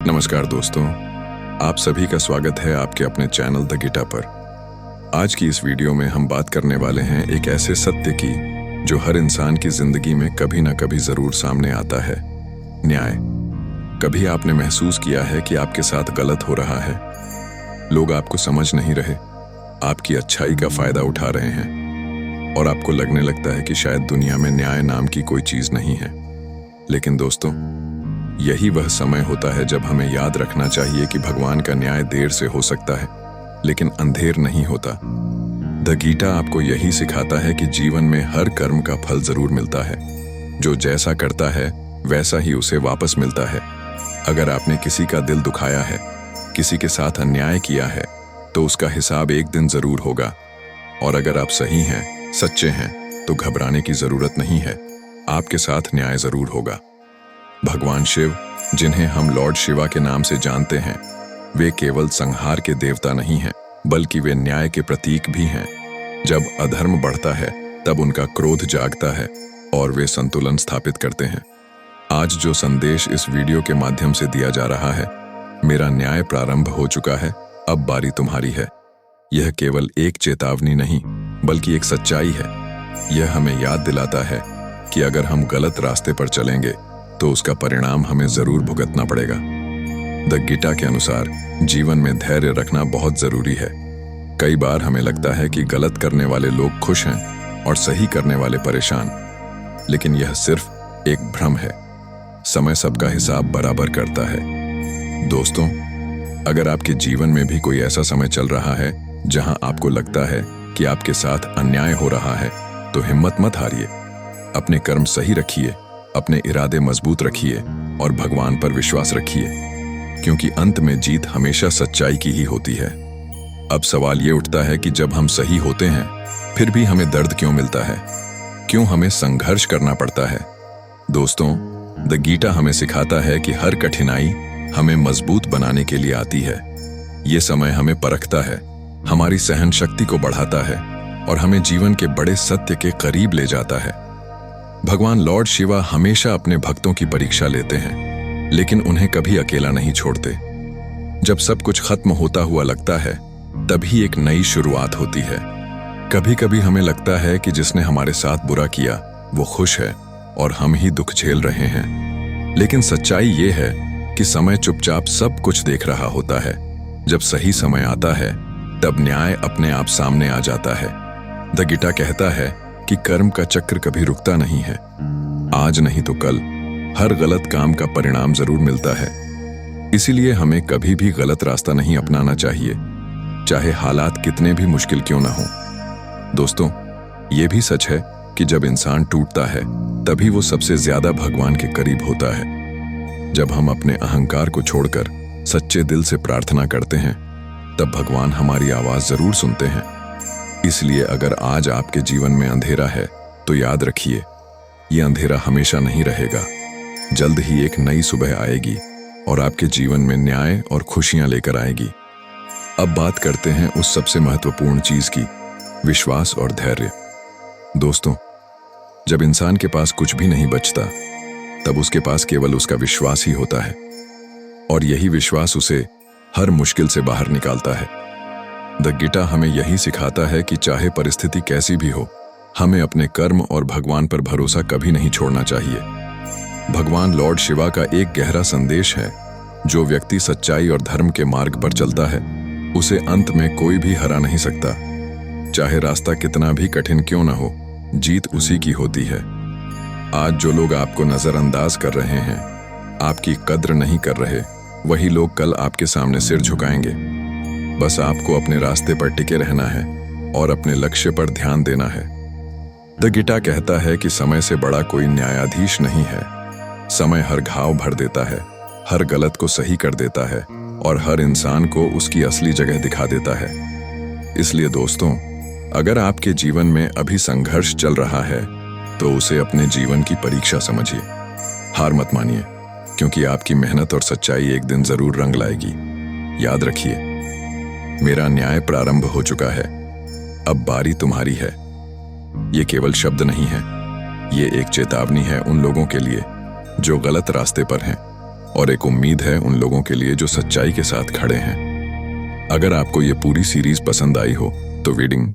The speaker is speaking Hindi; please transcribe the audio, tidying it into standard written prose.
नमस्कार दोस्तों, आप सभी का स्वागत है आपके अपने चैनल द गीटा पर। आज की इस वीडियो में हम बात करने वाले हैं एक ऐसे सत्य की जो हर इंसान की जिंदगी में कभी ना कभी जरूर सामने आता है, न्याय। कभी आपने महसूस किया है कि आपके साथ गलत हो रहा है, लोग आपको समझ नहीं रहे, आपकी अच्छाई का फायदा उठा रहे हैं और आपको लगने लगता है कि शायद दुनिया में न्याय नाम की कोई चीज नहीं है। लेकिन दोस्तों, यही वह समय होता है जब हमें याद रखना चाहिए कि भगवान का न्याय देर से हो सकता है, लेकिन अंधेर नहीं होता। द गीता आपको यही सिखाता है कि जीवन में हर कर्म का फल जरूर मिलता है। जो जैसा करता है वैसा ही उसे वापस मिलता है। अगर आपने किसी का दिल दुखाया है, किसी के साथ अन्याय किया है, तो उसका हिसाब एक दिन जरूर होगा। और अगर आप सही हैं, सच्चे हैं, तो घबराने की जरूरत नहीं है, आपके साथ न्याय जरूर होगा। भगवान शिव, जिन्हें हम लॉर्ड शिवा के नाम से जानते हैं, वे केवल संहार के देवता नहीं हैं, बल्कि वे न्याय के प्रतीक भी हैं। जब अधर्म बढ़ता है तब उनका क्रोध जागता है और वे संतुलन स्थापित करते हैं। आज जो संदेश इस वीडियो के माध्यम से दिया जा रहा है, मेरा न्याय प्रारंभ हो चुका है, अब बारी तुम्हारी है, यह केवल एक चेतावनी नहीं बल्कि एक सच्चाई है। यह हमें याद दिलाता है कि अगर हम गलत रास्ते पर चलेंगे तो उसका परिणाम हमें जरूर भुगतना पड़ेगा। द गीता के अनुसार जीवन में धैर्य रखना बहुत जरूरी है। कई बार हमें लगता है कि गलत करने वाले लोग खुश हैं और सही करने वाले परेशान, लेकिन यह सिर्फ एक भ्रम है। समय सबका हिसाब बराबर करता है। दोस्तों, अगर आपके जीवन में भी कोई ऐसा समय चल रहा है जहां आपको लगता है कि आपके साथ अन्याय हो रहा है, तो हिम्मत मत हारिए। अपने कर्म सही रखिए, अपने इरादे मजबूत रखिए और भगवान पर विश्वास रखिए, क्योंकि अंत में जीत हमेशा सच्चाई की ही होती है। अब सवाल ये उठता है कि जब हम सही होते हैं फिर भी हमें दर्द क्यों मिलता है, क्यों हमें संघर्ष करना पड़ता है। दोस्तों, द गीता हमें सिखाता है कि हर कठिनाई हमें मजबूत बनाने के लिए आती है। ये समय हमें परखता है, हमारी सहन शक्ति को बढ़ाता है और हमें जीवन के बड़े सत्य के करीब ले जाता है। भगवान लॉर्ड शिवा हमेशा अपने भक्तों की परीक्षा लेते हैं, लेकिन उन्हें कभी अकेला नहीं छोड़ते। जब सब कुछ खत्म होता हुआ लगता है, तभी एक नई शुरुआत होती है। कभी कभी हमें लगता है कि जिसने हमारे साथ बुरा किया वो खुश है और हम ही दुख झेल रहे हैं, लेकिन सच्चाई ये है कि समय चुपचाप सब कुछ देख रहा होता है। जब सही समय आता है तब न्याय अपने आप सामने आ जाता है। द गीता कहता है कि कर्म का चक्र कभी रुकता नहीं है। आज नहीं तो कल हर गलत काम का परिणाम जरूर मिलता है। इसीलिए हमें कभी भी गलत रास्ता नहीं अपनाना चाहिए, चाहे हालात कितने भी मुश्किल क्यों ना हो। दोस्तों, ये भी सच है कि जब इंसान टूटता है तभी वो सबसे ज्यादा भगवान के करीब होता है। जब हम अपने अहंकार को छोड़कर सच्चे दिल से प्रार्थना करते हैं, तब भगवान हमारी आवाज जरूर सुनते हैं। इसलिए अगर आज आपके जीवन में अंधेरा है, तो याद रखिए, ये अंधेरा हमेशा नहीं रहेगा। जल्द ही एक नई सुबह आएगी और आपके जीवन में न्याय और खुशियां लेकर आएगी। अब बात करते हैं उस सबसे महत्वपूर्ण चीज की, विश्वास और धैर्य। दोस्तों, जब इंसान के पास कुछ भी नहीं बचता, तब उसके पास केवल उसका विश्वास ही होता है, और यही विश्वास उसे हर मुश्किल से बाहर निकालता है। द गीता हमें यही सिखाता है कि चाहे परिस्थिति कैसी भी हो, हमें अपने कर्म और भगवान पर भरोसा कभी नहीं छोड़ना चाहिए। भगवान लॉर्ड शिवा का एक गहरा संदेश है, जो व्यक्ति सच्चाई और धर्म के मार्ग पर चलता है, उसे अंत में कोई भी हरा नहीं सकता। चाहे रास्ता कितना भी कठिन क्यों न हो, जीत उसी की होती है। आज जो लोग आपको नजरअंदाज कर रहे हैं, आपकी कद्र नहीं कर रहे, वही लोग कल आपके सामने सिर झुकाएंगे। बस आपको अपने रास्ते पर टिके रहना है और अपने लक्ष्य पर ध्यान देना है। द गीता कहता है कि समय से बड़ा कोई न्यायाधीश नहीं है। समय हर घाव भर देता है, हर गलत को सही कर देता है और हर इंसान को उसकी असली जगह दिखा देता है। इसलिए दोस्तों, अगर आपके जीवन में अभी संघर्ष चल रहा है, तो उसे अपने जीवन की परीक्षा समझिए। हार मत मानिए, क्योंकि आपकी मेहनत और सच्चाई एक दिन जरूर रंग लाएगी। याद रखिए, मेरा न्याय प्रारंभ हो चुका है, अब बारी तुम्हारी है। ये केवल शब्द नहीं है, ये एक चेतावनी है उन लोगों के लिए जो गलत रास्ते पर हैं। और एक उम्मीद है उन लोगों के लिए जो सच्चाई के साथ खड़े हैं। अगर आपको ये पूरी सीरीज पसंद आई हो तो वीडियो